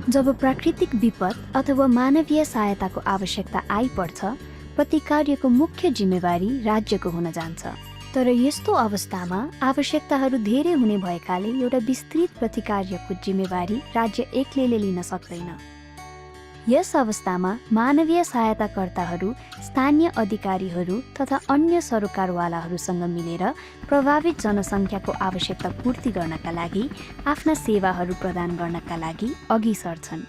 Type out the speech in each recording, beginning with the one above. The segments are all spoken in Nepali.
जब प्राकृतिक विपद अथवा मानवीय सहायताको आवश्यकता आइपर्छ, प्रतिकार्यको मुख्य जिम्मेवारी राज्यको हुन जान्छ। तर यस्तो अवस्थामा आवश्यकताहरू धेरै हुने भएकाले एउटा विस्तृत प्रतिकार्यको जिम्मेवारी राज्य एक्लैले लिन सक्दैन। यस अवस्थामा मानवीय सहायताकर्ताहरू स्थानीय अधिकारीहरू तथा अन्य सरोकारवालाहरूसँग मिलेर प्रभावित जनसङ्ख्याको आवश्यकता पूर्ति गर्नका लागि आफ्ना सेवाहरू प्रदान गर्नका लागि अघि सर्छन्।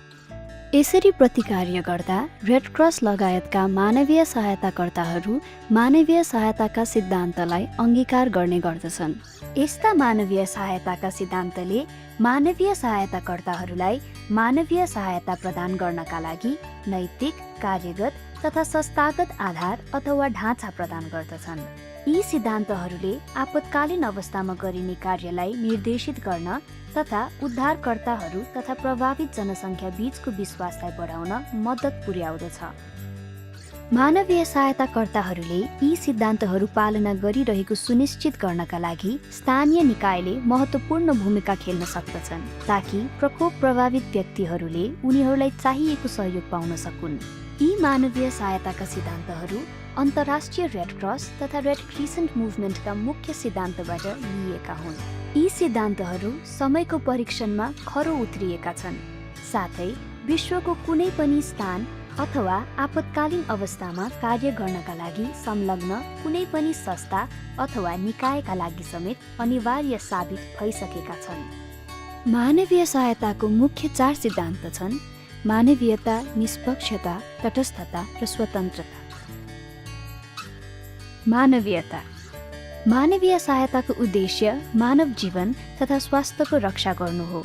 यसरी प्रतिकार्य गर्दा रेड क्रस लगायतका मानवीय सहायताकर्ताहरू मानवीय सहायताका सिद्धान्तलाई अंगीकार गर्ने गर्दछन्। यस्ता मानवीय सहायताका सिद्धान्तले मानवीय सहायताकर्ताहरूलाई मानवीय सहायता प्रदान गर्नका लागि नैतिक, कार्यगत तथा संस्थागत आधार अथवा ढाँचा प्रदान गर्दछन्। यी सिद्धान्तहरूले आपतकालीन अवस्थामा गरिने कार्यलाई निर्देशित गर्न तथा उद्धारकर्ताहरू तथा प्रभावित जनसङ्ख्या बीचको विश्वासलाई बढाउन मद्दत पुर्याउँदछ। मानवीय सहायताकर्ताहरूले यी सिद्धान्तहरू पालना गरिरहेको सुनिश्चित गर्नका लागि स्थानीय निकायले महत्त्वपूर्ण भूमिका खेल्न सक्दछन्, ताकि प्रकोप प्रभावित व्यक्तिहरूले उनीहरूलाई चाहिएको सहयोग पाउन सकुन्। यी मानवीय सहायताका सिद्धान्तहरू अन्तर्राष्ट्रिय रेड क्रस तथा रेड क्रिसेन्ट मुभमेन्टका मुख्य सिद्धान्तबाट लिइएका हुन्। यी सिद्धान्तहरू समयको परीक्षणमा खरो उत्रिएका छन्, साथै विश्वको कुनै पनि स्थान अथवा आपतकालीन अवस्थामा कार्य गर्नका लागि संलग्न कुनै पनि संस्था अथवा निकायका लागि समेत अनिवार्य साबित भइसकेका छन्। मानवीय सहायताको मुख्य 4 सिद्धान्त छन्: मानवीयता, निष्पक्षता, तटस्थता र स्वतन्त्रता। मानवीयता। मानवीय सहायताको उद्देश्य मानव जीवन तथा स्वास्थ्यको रक्षा गर्नु हो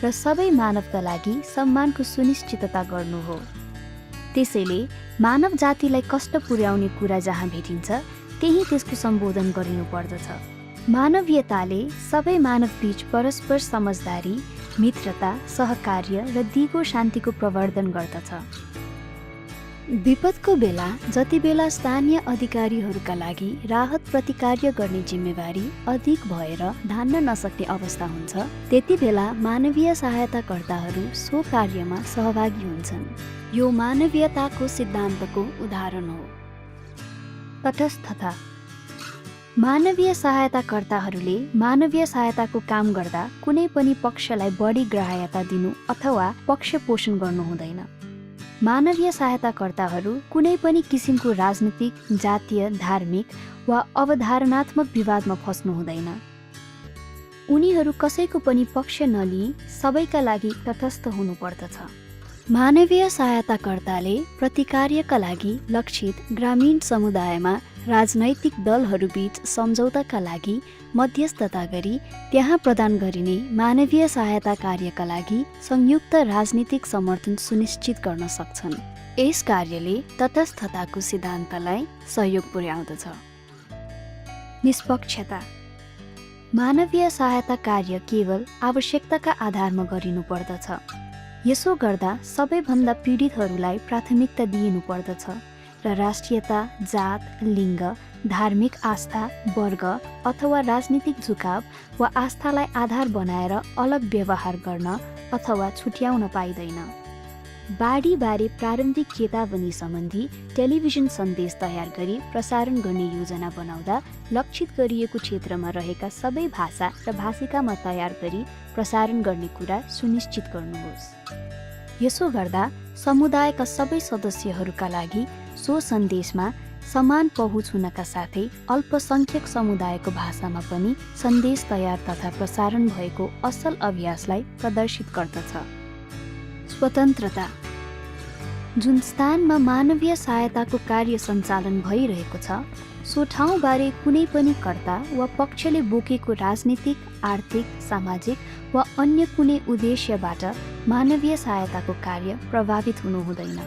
र सबै मानवका लागि सम्मानको सुनिश्चितता गर्नु हो। त्यसैले मानव जातिलाई कष्ट पुर्याउने कुरा जहाँ भेटिन्छ त्यही त्यसको सम्बोधन गरिनु पर्दछ। मानवीयताले सबै मानव बीच परस्पर समझदारी, मित्रता, सहकार्य र दिगो शान्तिको प्रवर्धन गर्दछ। विपदको बेला जति बेला स्थानीय अधिकारीहरूका लागि राहत प्रतिकार्य गर्ने जिम्मेवारी अधिक भएर धान्न नसक्ने अवस्था हुन्छ, त्यति बेला मानवीय सहायताकर्ताहरू सो कार्यमा सहभागी हुन्छन्। यो मानवीयताको सिद्धान्तको उदाहरण हो। तटस्थता। मानवीय सहायताकर्ताहरूले मानवीय सहायताको काम गर्दा कुनै पनि पक्षलाई बढी ग्राह्यता दिनु अथवा पक्ष पोषण गर्नु हुँदैन। मानवीय सहायताकर्ताहरू कुनै पनि किसिमको राजनीतिक, जातीय, धार्मिक वा अवधारणात्मक विवादमा फस्नु हुँदैन। उनीहरू कसैको पनि पक्ष नलिई सबैका लागि तटस्थ हुनुपर्दछ। मानवीय सहायताकर्ताले प्रतिकार्यका लागि लक्षित ग्रामीण समुदायमा राजनैतिक दलहरूबीच सम्झौताका लागि मध्यस्थता गरी त्यहाँ प्रदान गरिने मानवीय सहायता कार्यका लागि संयुक्त राजनीतिक समर्थन सुनिश्चित गर्न सक्छन्। यस कार्यले तटस्थताको सिद्धान्तलाई सहयोग पुर्याउँदछ। निष्पक्षता। मानवीय सहायता कार्य केवल आवश्यकताका आधारमा गरिनु पर्दछ। यसो गर्दा सबैभन्दा पीडितहरूलाई प्राथमिकता दिइनु पर्दछ र राष्ट्रियता, जात, लिङ्ग, धार्मिक आस्था, वर्ग अथवा राजनीतिक झुकाव वा आस्थालाई आधार बनाएर अलग व्यवहार गर्न अथवा छुट्याउन पाइँदैन। बाढीबारे प्रारम्भिक चेतावनी सम्बन्धी टेलिभिजन सन्देश तयार गरी प्रसारण गर्ने योजना बनाउँदा लक्षित गरिएको क्षेत्रमा रहेका सबै भाषा र भाषिकामा तयार गरी प्रसारण गर्ने कुरा सुनिश्चित गर्नुहोस्। यसो गर्दा समुदायका सबै सदस्यहरूका लागि सो सन्देशमा समान पहुँच हुनका साथै अल्पसङ्ख्यक समुदायको भाषामा पनि सन्देश तयार तथा प्रसारण भएको असल अभ्यासलाई प्रदर्शित गर्दछ। स्वतन्त्रता। जुन स्थानमा मानवीय सहायताको कार्य सञ्चालन भइरहेको छ सो ठाउँबारे कुनै पनि कर्ता वा पक्षले बोकेको राजनीतिक, आर्थिक, सामाजिक वा अन्य कुनै उद्देश्यबाट मानवीय सहायताको कार्य प्रभावित हुनु हुँदैन।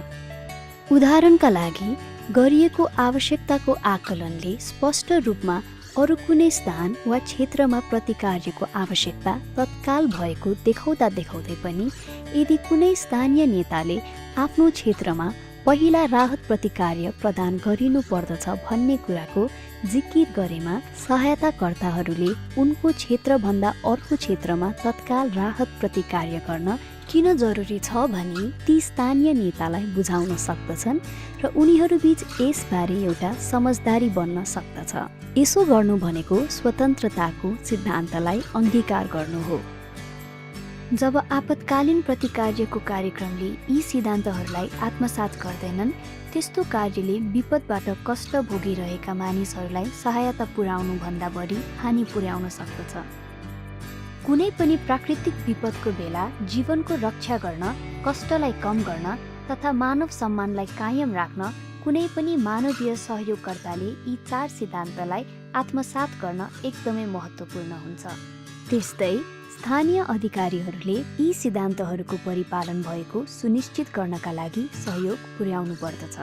उदाहरणका लागि गरिएको आवश्यकताको आकलनले स्पष्ट रूपमा अरू कुनै स्थान वा क्षेत्रमा प्रतिकार्यको आवश्यकता तत्काल भएको देखाउँदै पनि यदि कुनै स्थानीय नेताले आफ्नो क्षेत्रमा पहिला राहत प्रतिकार्य प्रदान गरिनु पर्दछ भन्ने कुराको जिकिर गरेमा सहायताकर्ताहरूले उनको क्षेत्रभन्दा अर्को क्षेत्रमा तत्काल राहत प्रतिकार्य गर्न किन जरुरी छ भनी ती स्थानीय नेतालाई बुझाउन सक्दछन् र उनीहरूबीच यसबारे एउटा समझदारी बन्न सक्दछ। यसो गर्नु भनेको स्वतन्त्रताको सिद्धान्तलाई अंगीकार गर्नु हो। जब आपतकालीन प्रतिकार्यको कार्यक्रमले यी सिद्धान्तहरूलाई आत्मसात गर्दैनन्, त्यस्तो कार्यले विपदबाट कष्ट भोगिरहेका मानिसहरूलाई सहायता पुर्याउनु भन्दा बढी हानि पुर्याउन सक्दछ। कुनै पनि प्राकृतिक विपदको बेला जीवनको रक्षा गर्न, कष्टलाई कम गर्न तथा मानव सम्मानलाई कायम राख्न कुनै पनि मानवीय सहयोगकर्ताले यी 4 सिद्धान्तलाई आत्मसात गर्न एकदमै महत्त्वपूर्ण हुन्छ। त्यस्तै स्थानीय अधिकारीहरूले यी सिद्धान्तहरूको परिपालन भएको सुनिश्चित गर्नका लागि सहयोग पुर्याउनु पर्दछ।